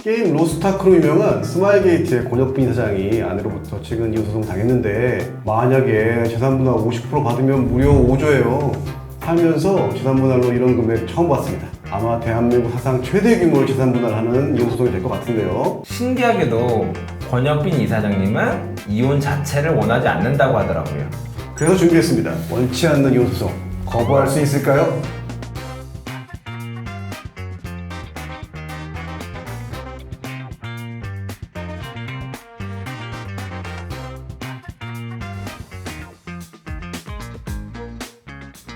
게임 로스타크로 유명한 스마일게이트의 권혁빈 이사장이 아내로부터 최근 이혼 소송 당했는데 만약에 재산분할 50% 받으면 무려 5조예요. 살면서 재산분할로 이런 금액 처음 봤습니다. 아마 대한민국 사상 최대 규모의 재산분할하는 이혼 소송이 될 것 같은데요. 신기하게도 권혁빈 이사장님은 이혼 자체를 원하지 않는다고 하더라고요. 그래서 준비했습니다. 원치 않는 이혼 소송 거부할 수 있을까요?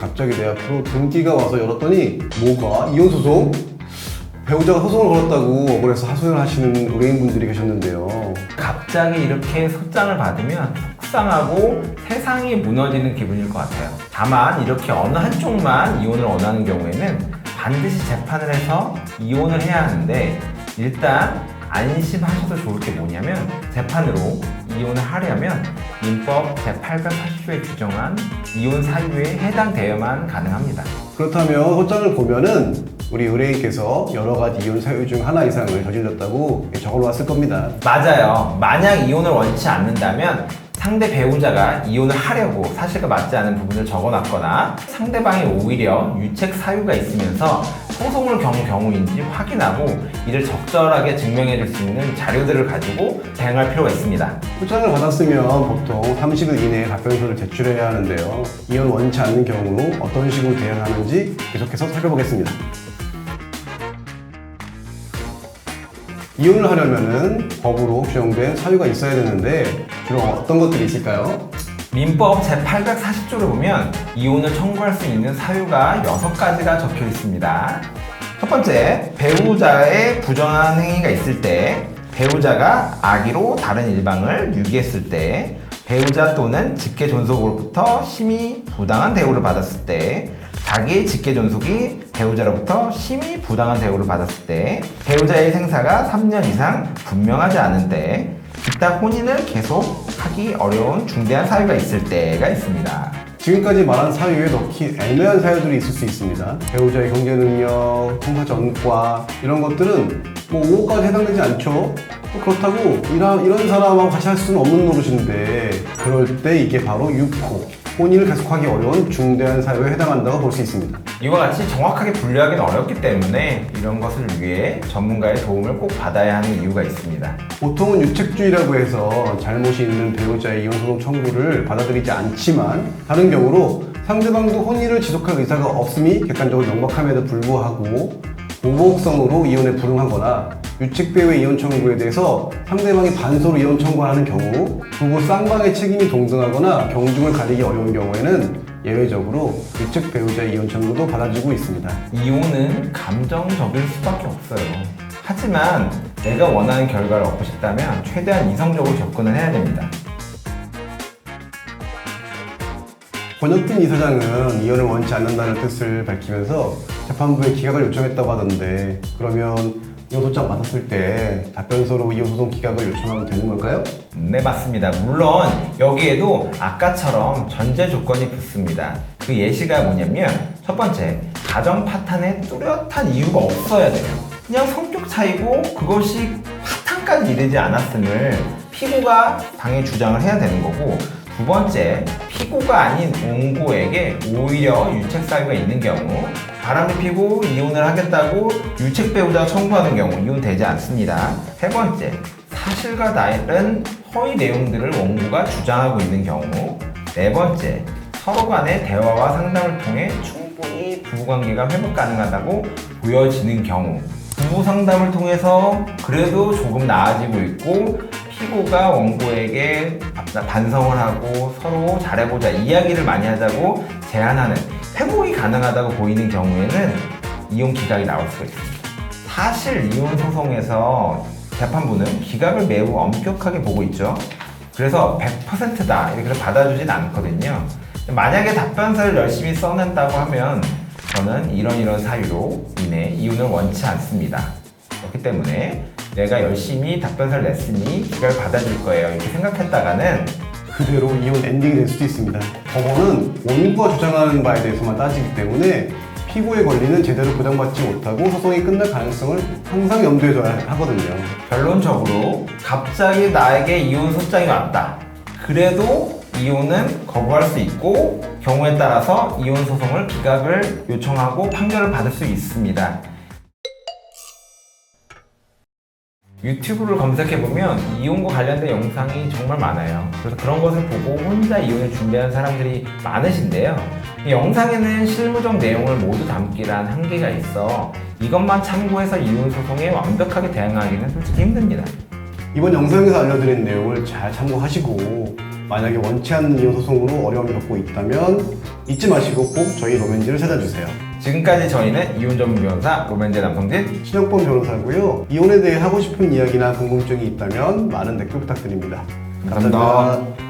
갑자기 내 앞으로 등기가 와서 열었더니 뭐가? 이혼소송? 배우자가 소송을 걸었다고 억울해서 하소연을 하시는 의뢰인분들이 계셨는데요. 갑자기 이렇게 소장을 받으면 속상하고 세상이 무너지는 기분일 것 같아요. 다만 이렇게 어느 한쪽만 이혼을 원하는 경우에는 반드시 재판을 해서 이혼을 해야 하는데 일단 안심하셔도 좋을 게 뭐냐면 재판으로 이혼을 하려면 민법 제840조에 규정한 이혼 사유에 해당되어야만 가능합니다. 그렇다면 소장을 보면은 우리 의뢰인께서 여러 가지 이혼 사유 중 하나 이상을 저질렀다고 적어놓았을 겁니다. 맞아요. 만약 이혼을 원치 않는다면 상대 배우자가 이혼을 하려고 사실과 맞지 않은 부분을 적어놨거나 상대방이 오히려 유책 사유가 있으면서 소송을 경우인지 확인하고 이를 적절하게 증명해 줄 수 있는 자료들을 가지고 대응할 필요가 있습니다. 소장을 받았으면 보통 30일 이내에 답변서를 제출해야 하는데요. 이혼 원치 않는 경우 어떤 식으로 대응하는지 계속해서 살펴보겠습니다. 이혼을 하려면은 법으로 규정된 사유가 있어야 되는데 주로 어떤 것들이 있을까요? 민법 제840조를 보면 이혼을 청구할 수 있는 사유가 6가지가 적혀 있습니다. 첫 번째, 배우자의 부정한 행위가 있을 때, 배우자가 악의로 다른 일방을 유기했을 때, 배우자 또는 직계존속으로부터 심히 부당한 대우를 받았을 때, 자기의 직계존속이 배우자로부터 심히 부당한 대우를 받았을 때, 배우자의 생사가 3년 이상 분명하지 않은데, 기타 혼인을 계속하기 어려운 중대한 사유가 있을 때가 있습니다. 지금까지 말한 사유에 넣기 애매한 사유들이 있을 수 있습니다. 배우자의 경제능력, 통사 전과 이런 것들은 뭐 5호까지 해당되지 않죠. 그렇다고 이런 사람하고 같이 할 수는 없는 노릇인데 그럴 때 이게 바로 6호 혼인을 계속하기 어려운 중대한 사유에 해당한다고 볼 수 있습니다. 이와 같이 정확하게 분류하기는 어렵기 때문에 이런 것을 위해 전문가의 도움을 꼭 받아야 하는 이유가 있습니다. 보통은 유책주의라고 해서 잘못이 있는 배우자의 이혼소송 청구를 받아들이지 않지만 다른 경우로 상대방도 혼인을 지속할 의사가 없음이 객관적으로 명백함에도 불구하고 보복성으로 이혼에 불응하거나 유책배우의 이혼 청구에 대해서 상대방이 반소로 이혼 청구하는 경우 부부 쌍방의 책임이 동등하거나 경중을 가리기 어려운 경우에는 예외적으로 유책 배우자의 이혼 청구도 받아주고 있습니다. 이혼은 감정적일 수밖에 없어요. 하지만 내가 원하는 결과를 얻고 싶다면 최대한 이성적으로 접근을 해야 됩니다. 권혁빈 이사장은 이혼을 원치 않는다는 뜻을 밝히면서 재판부에 기각을 요청했다고 하던데 그러면 이혼소장 받았을 때 답변서로 이혼소송 기각을 요청하면 되는 걸까요? 네, 맞습니다. 물론 여기에도 아까처럼 전제 조건이 붙습니다. 그 예시가 뭐냐면 첫 번째, 가정 파탄에 뚜렷한 이유가 없어야 돼요. 그냥 성격 차이고 그것이 파탄까지 이르지 않았음을 피고가 당연히 주장을 해야 되는 거고 두 번째, 피고가 아닌 원고에게 오히려 유책 사유가 있는 경우 바람을 피고 이혼을 하겠다고 유책 배우자가 청구하는 경우 이혼되지 않습니다. 세 번째, 사실과 다른 허위 내용들을 원고가 주장하고 있는 경우 네 번째, 서로 간의 대화와 상담을 통해 충분히 부부관계가 회복 가능하다고 보여지는 경우 부부 상담을 통해서 그래도 조금 나아지고 있고 피고가 원고에게 반성을 하고 서로 잘해보자 이야기를 많이 하자고 제안하는 회복이 가능하다고 보이는 경우에는 이혼 기각이 나올 수가 있습니다. 사실 이혼 소송에서 재판부는 기각을 매우 엄격하게 보고 있죠. 그래서 100%다 이렇게 받아주진 않거든요. 만약에 답변서를 열심히 써낸다고 하면 저는 이런 사유로 인해 이혼을 원치 않습니다. 그렇기 때문에 내가 열심히 답변서를 냈으니 기각을 받아줄 거예요 이렇게 생각했다가는 그대로 이혼 엔딩이 될 수도 있습니다. 법원은 원고가 주장하는 바에 대해서만 따지기 때문에 피고의 권리는 제대로 보장받지 못하고 소송이 끝날 가능성을 항상 염두에 둬야 하거든요. 결론적으로 갑자기 나에게 이혼 소장이 왔다. 그래도 이혼은 거부할 수 있고 경우에 따라서 이혼 소송을 기각을 요청하고 판결을 받을 수 있습니다. 유튜브를 검색해보면 이혼과 관련된 영상이 정말 많아요. 그래서 그런 것을 보고 혼자 이혼을 준비하는 사람들이 많으신데요. 이 영상에는 실무적 내용을 모두 담기란 한계가 있어 이것만 참고해서 이혼 소송에 완벽하게 대응하기는 솔직히 힘듭니다. 이번 영상에서 알려드린 내용을 잘 참고하시고 만약에 원치 않는 이혼 소송으로 어려움을 겪고 있다면 잊지 마시고 꼭 저희 로맨지를 찾아주세요. 지금까지 저희는 이혼 전문 변호사 로맨제 남성진 신영범 변호사고요. 이혼에 대해 하고 싶은 이야기나 궁금증이 있다면 많은 댓글 부탁드립니다. 감사합니다.